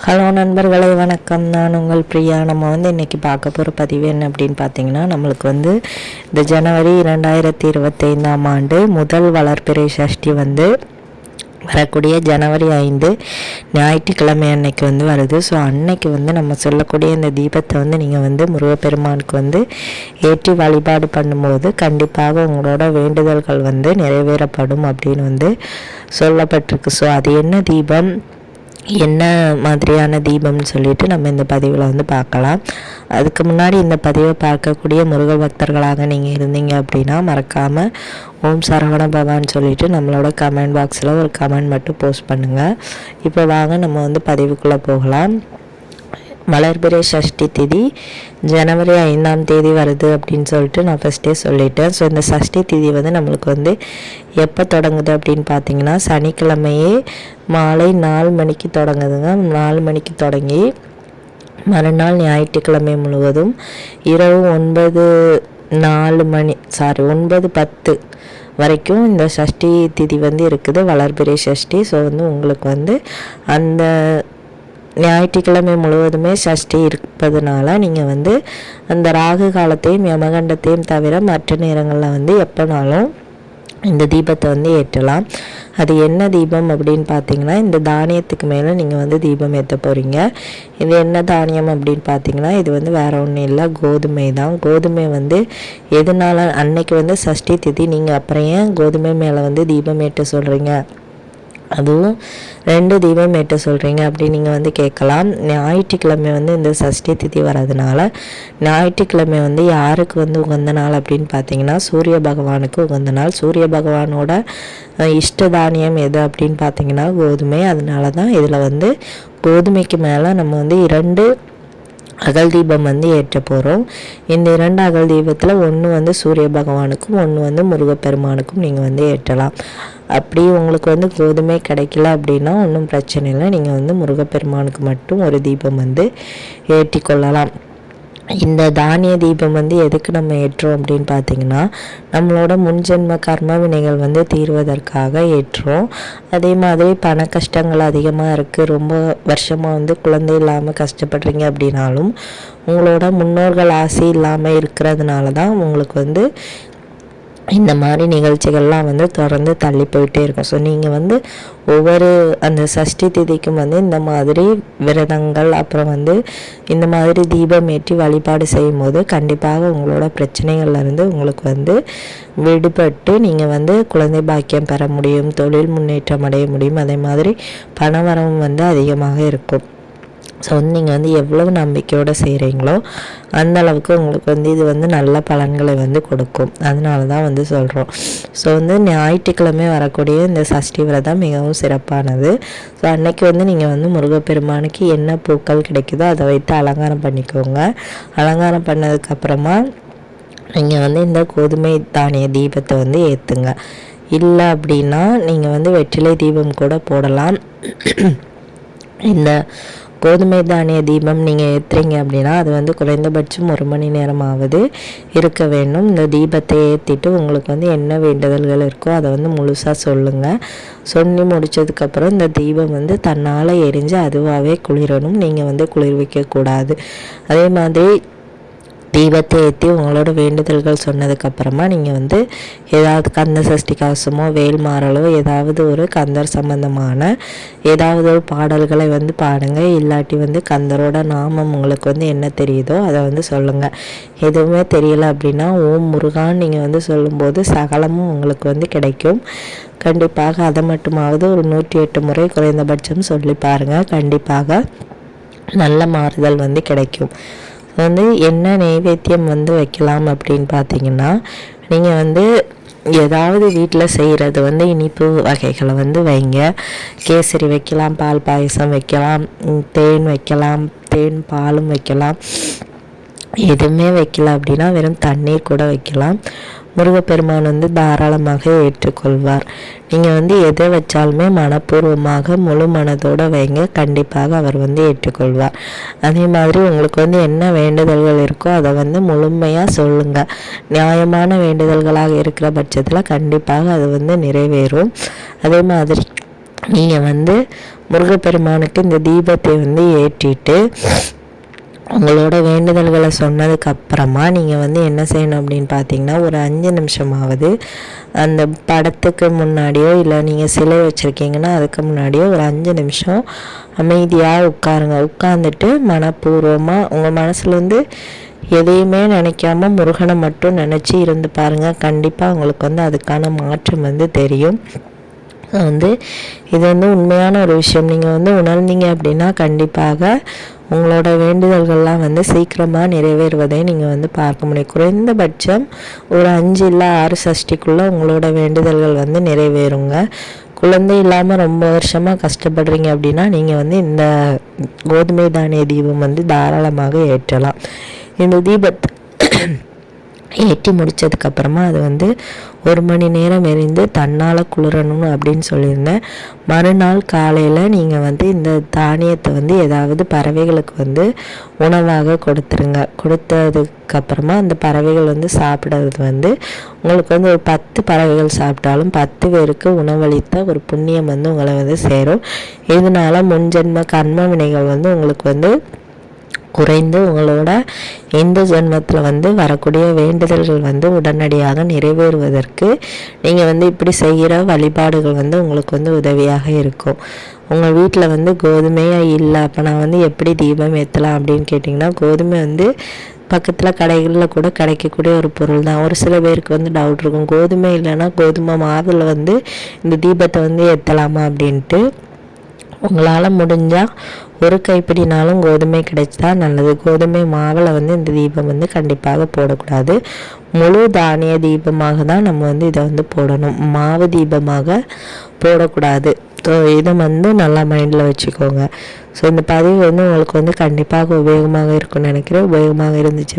Hello நண்பர்களே, வணக்கம். நான் உங்கள் பிரியா. நம்ம இன்றைக்கி பார்க்க போகிற பதிவு என்ன அப்படின்னு பார்த்தீங்கன்னா, நம்மளுக்கு இந்த ஜனவரி 2025ஆம் ஆண்டு முதல் வளர்பிறை சஷ்டி வரக்கூடிய ஜனவரி 5 ஞாயிற்றுக்கிழமை அன்னைக்கு வருது. ஸோ அன்னைக்கு நம்ம சொல்லக்கூடிய இந்த தீபத்தை நீங்கள் முருகப்பெருமானுக்கு ஏற்றி வழிபாடு பண்ணும்போது கண்டிப்பாக உங்களோட வேண்டுதல்கள் நிறைவேறப்படும் அப்படின்னு சொல்லப்பட்டிருக்கு. ஸோ அது என்ன தீபம், என்ன மாதிரியான தீபம்னு சொல்லிட்டு நம்ம இந்த பதிவில் பார்க்கலாம். அதுக்கு முன்னாடி இந்த பதிவை பார்க்கக்கூடிய முருக பக்தர்களாக நீங்கள் இருந்தீங்க அப்படின்னா மறக்காமல் ஓம் சரவண பவான்னு சொல்லிட்டு நம்மளோட கமெண்ட் பாக்ஸில் ஒரு கமெண்ட் மட்டும் போஸ்ட் பண்ணுங்கள். இப்போ வாங்க நம்ம பதிவுக்குள்ளே போகலாம். வளர்பிறை சஷ்டி திதி ஜனவரி 5ஆம் தேதி வருது அப்படின்னு சொல்லிட்டு நான் ஃபஸ்ட்டே சொல்லிட்டேன். ஸோ இந்த சஷ்டி திதி நம்மளுக்கு எப்போ தொடங்குது அப்படின்னு பார்த்தீங்கன்னா, சனிக்கிழமையே மாலை 4 மணிக்கு தொடங்குதுங்க. 4 மணிக்கு தொடங்கி மறுநாள் ஞாயிற்றுக்கிழமை முழுவதும் இரவு 9:10 வரைக்கும் இந்த சஷ்டி திதி இருக்குது, வளர்பிறை சஷ்டி. ஸோ உங்களுக்கு அந்த ஞாயிற்றுக்கிழமை முழுவதுமே சஷ்டி இருப்பதுனால நீங்கள் அந்த ராகு காலத்தையும் யமகண்டத்தையும் தவிர மற்ற நேரங்களில் எப்போனாலும் இந்த தீபத்தை ஏற்றலாம். அது என்ன தீபம் அப்படின்னு பார்த்தீங்கன்னா, இந்த தானியத்துக்கு மேலே நீங்கள் தீபம் ஏற்ற போகிறீங்க. இது என்ன தானியம் அப்படின்னு பார்த்தீங்கன்னா, இது வேறு ஒன்றும் இல்லை, கோதுமை தான். கோதுமை எதனால அன்னைக்கு சஷ்டி திதி, நீங்கள் அப்புறம் ஏன் கோதுமை மேலே தீபம் ஏற்ற சொல்கிறீங்க, அதுவும் 2 தீபம் ஏற்ற சொல்கிறீங்க அப்படின்னு நீங்கள் கேட்கலாம். ஞாயிற்றுக்கிழமை இந்த சஷ்டி திதி வர்றதுனால ஞாயிற்றுக்கிழமை யாருக்கு உகந்த நாள் அப்படின்னு பார்த்தீங்கன்னா, சூரிய பகவானுக்கு உகந்த நாள். சூரிய பகவானோட இஷ்ட தானியம் எது அப்படின்னு பார்த்தீங்கன்னா கோதுமை. அதனால தான் இதில் கோதுமைக்கு மேலே நம்ம 2 அகல் தீபம் ஏற்ற போகிறோம். இந்த 2 அகல் தீபத்தில் ஒன்று சூரிய பகவானுக்கும் ஒன்று முருகப்பெருமானுக்கும் நீங்கள் ஏற்றலாம். அப்படி உங்களுக்கு கோதுமை கிடைக்கல அப்படின்னா ஒன்றும் பிரச்சனை இல்லை, நீங்கள் முருகப்பெருமானுக்கு மட்டும் ஒரு தீபம் ஏற்றி கொள்ளலாம். இந்த தானிய தீபம் எதுக்கு நம்ம ஏற்றோம் அப்படின்னு பார்த்தீங்கன்னா, நம்மளோட முன்ஜென்ம கர்ம வினைகள் தீர்வதற்காக ஏற்றோம். அதே மாதிரி பண கஷ்டங்கள் அதிகமாக இருக்குது, ரொம்ப வருஷமாக குழந்தை இல்லாமல் கஷ்டப்படுறீங்க அப்படின்னாலும் உங்களோட முன்னோர்கள் ஆசை இல்லாமல் இருக்கிறதுனால தான் உங்களுக்கு இந்த மாதிரி நிகழ்ச்சிகள்லாம் தொடர்ந்து தள்ளி போயிட்டே இருக்கும். ஸோ நீங்கள் ஒவ்வொரு அந்த சஷ்டி திதிக்கும் இந்த மாதிரி விரதங்கள் அப்புறம் இந்த மாதிரி தீபம் ஏற்றி வழிபாடு செய்யும் போது கண்டிப்பாக உங்களோட பிரச்சனைகள்லேருந்து உங்களுக்கு விடுபட்டு நீங்கள் குழந்தை பாக்கியம் பெற முடியும், தொழில் முன்னேற்றம் அடைய முடியும். அதே மாதிரி பணவரவும் அதிகமாக இருக்கும். ஸோ நீங்கள் எவ்வளவு நம்பிக்கையோடு செய்கிறீங்களோ அந்த அளவுக்கு உங்களுக்கு இது நல்ல பலன்களை கொடுக்கும். அதனால தான் சொல்கிறோம். ஸோ ஞாயிற்றுக்கிழமை வரக்கூடிய இந்த சஷ்டி விரதம் மிகவும் சிறப்பானது. ஸோ அன்னைக்கு நீங்கள் முருகப்பெருமானுக்கு என்ன பூக்கள் கிடைக்குதோ அதை வைத்து அலங்காரம் பண்ணிக்கோங்க. அலங்காரம் பண்ணதுக்கப்புறமா நீங்கள் இந்த கோதுமை தானிய தீபத்தை ஏற்றுங்க. இல்லை அப்படின்னா நீங்கள் வெற்றிலை தீபம் கூட போடலாம். இந்த கோதுமை தானிய தீபம் நீங்கள் ஏற்றுறீங்க அப்படின்னா அது குறைந்தபட்சம் 1 மணி நேரமாவது இருக்க வேண்டும். இந்த தீபத்தை ஏற்றிட்டு உங்களுக்கு என்ன வேண்டுதல்கள் இருக்கோ அதை முழுசாக சொல்லுங்கள். சொல்லி முடித்ததுக்கப்புறம் இந்த தீபம் தன்னால் எரிஞ்சு அதுவாகவே குளிரணும், நீங்கள் குளிர்விக்கக்கூடாது. அதே மாதிரி தீபத்தை ஏற்றி உங்களோட வேண்டுதல்கள் சொன்னதுக்கப்புறமா நீங்கள் ஏதாவது கந்த சஷ்டி கவசமோ வேல்மாறலோ ஏதாவது ஒரு கந்தர் சம்பந்தமான ஏதாவது ஒரு பாடல்களை பாடுங்க. இல்லாட்டி கந்தரோட நாமம் உங்களுக்கு என்ன தெரியுதோ அதை சொல்லுங்கள். எதுவுமே தெரியல அப்படின்னா ஓம் முருகான்னு நீங்கள் சொல்லும்போது சகலமும் உங்களுக்கு கிடைக்கும். கண்டிப்பாக அதை மட்டுமாவது ஒரு 108 முறை குறைந்தபட்சம் சொல்லி பாருங்கள். கண்டிப்பாக நல்ல மாறுதல் கிடைக்கும். என்ன நைவேத்தியம் வைக்கலாம் அப்படின்னு பார்த்தீங்கன்னா, நீங்கள் ஏதாவது வீட்டில் செய்கிறது இனிப்பு வகைகளை வைங்க. கேசரி வைக்கலாம், பால் பாயசம் வைக்கலாம், தேன் வைக்கலாம், தேன் பாலும் வைக்கலாம். எதுவுமே வைக்கல அப்படின்னா வெறும் தண்ணீர் கூட வைக்கலாம். முருகப்பெருமான் தாராளமாக ஏற்றுக்கொள்வார். நீங்கள் எதை வச்சாலுமே மனப்பூர்வமாக முழு மனதோடு வைங்க, கண்டிப்பாக அவர் ஏற்றுக்கொள்வார். அதே மாதிரி உங்களுக்கு என்ன வேண்டுதல்கள் இருக்கோ அதை முழுமையாக சொல்லுங்கள். நியாயமான வேண்டுதல்களாக இருக்கிற பட்சத்தில் கண்டிப்பாக அது நிறைவேறும். அதே மாதிரி நீங்கள் வந்து முருகப்பெருமானுக்கு இந்த தீபத்தை வந்து ஏற்றிட்டு உங்களோட வேண்டுதல்களை சொன்னதுக்கு அப்புறமா நீங்கள் வந்து என்ன செய்யணும் அப்படின்னு பார்த்தீங்கன்னா, ஒரு 5 நிமிஷமாவது அந்த படத்துக்கு முன்னாடியோ இல்லை நீங்கள் சிலை வச்சுருக்கீங்கன்னா அதுக்கு முன்னாடியோ ஒரு 5 நிமிஷம் அமைதியாக உட்காருங்க. உட்காந்துட்டு மனப்பூர்வமாக உங்கள் மனசில் வந்து எதையுமே நினைக்காம முருகனை மட்டும் நினச்சி இருந்து பாருங்கள். கண்டிப்பாக உங்களுக்கு வந்து அதுக்கான மாற்றம் வந்து தெரியும். வந்து இது வந்து உண்மையான ஒரு விஷயம். நீங்கள் வந்து உணர்ந்தீங்க அப்படின்னா கண்டிப்பாக உங்களோட வேண்டுதல்கள்லாம் வந்து சீக்கிரமாக நிறைவேறுவதை நீங்கள் வந்து பார்க்க முடியும். குறைந்தபட்சம் ஒரு 5 இல்லை 6 சஷ்டிக்குள்ளே உங்களோட வேண்டுதல்கள் வந்து நிறைவேறுங்க. குழந்தை இல்லாமல் ரொம்ப வருஷமாக கஷ்டப்படுறீங்க அப்படின்னா நீங்கள் வந்து இந்த கோதுமை தானிய தீபம் வந்து தாராளமாக ஏற்றலாம். இந்த தீபத்தை ஏற்றி முடித்ததுக்கப்புறமா அது வந்து 1 மணி நேரம் எரிந்து தன்னால் குளிரணும் அப்படின்னு சொல்லியிருந்தேன். மறுநாள் காலையில் நீங்கள் வந்து இந்த தானியத்தை வந்து ஏதாவது பறவைகளுக்கு வந்து உணவாக கொடுத்துருங்க. கொடுத்ததுக்கப்புறமா அந்த பறவைகள் வந்து சாப்பிட்றது வந்து உங்களுக்கு வந்து ஒரு 10 பறவைகள் சாப்பிட்டாலும் 10 பேருக்கு உணவளித்த ஒரு புண்ணியம் வந்து உங்களை வந்து சேரும். இதனால் முன்ஜென்ம கர்ம வினைகள் வந்து உங்களுக்கு வந்து குறைந்து உங்களோட இந்த ஜென்மத்தில் வந்து வரக்கூடிய வேண்டுதல்கள் வந்து உடனடியாக நிறைவேறுவதற்கு நீங்கள் வந்து இப்படி செய்கிற வழிபாடுகள் வந்து உங்களுக்கு வந்து உதவியாக இருக்கும். உங்கள் வீட்டில் வந்து கோதுமையாக இல்லை, அப்போ நான் வந்து எப்படி தீபம் ஏற்றலாம் அப்படின்னு கேட்டிங்கன்னா, கோதுமை வந்து பக்கத்தில் கடைகளில் கூட கிடைக்கக்கூடிய ஒரு பொருள் தான். ஒரு சில பேருக்கு வந்து டவுட் இருக்கும், கோதுமை இல்லைன்னா கோதுமை மாவில் வந்து இந்த தீபத்தை வந்து ஏற்றலாமா அப்படின்ட்டு. உங்களால் முடிஞ்சால் ஒரு கைப்பிடினாலும் கோதுமை கிடைச்சா நல்லது. கோதுமை மாவில் வந்து இந்த தீபம் வந்து கண்டிப்பாக போடக்கூடாது. முழு தானிய தீபமாக தான் நம்ம வந்து இதை வந்து போடணும். மாவு தீபமாக போடக்கூடாது. ஸோ இதை வந்து நல்லா மைண்டில் வச்சுக்கோங்க. ஸோ இந்த பதிவு வந்து உங்களுக்கு வந்து கண்டிப்பாக உபயோகமாக இருக்கும்னு நினைக்கிறேன். உபயோகமாக இருந்துச்சு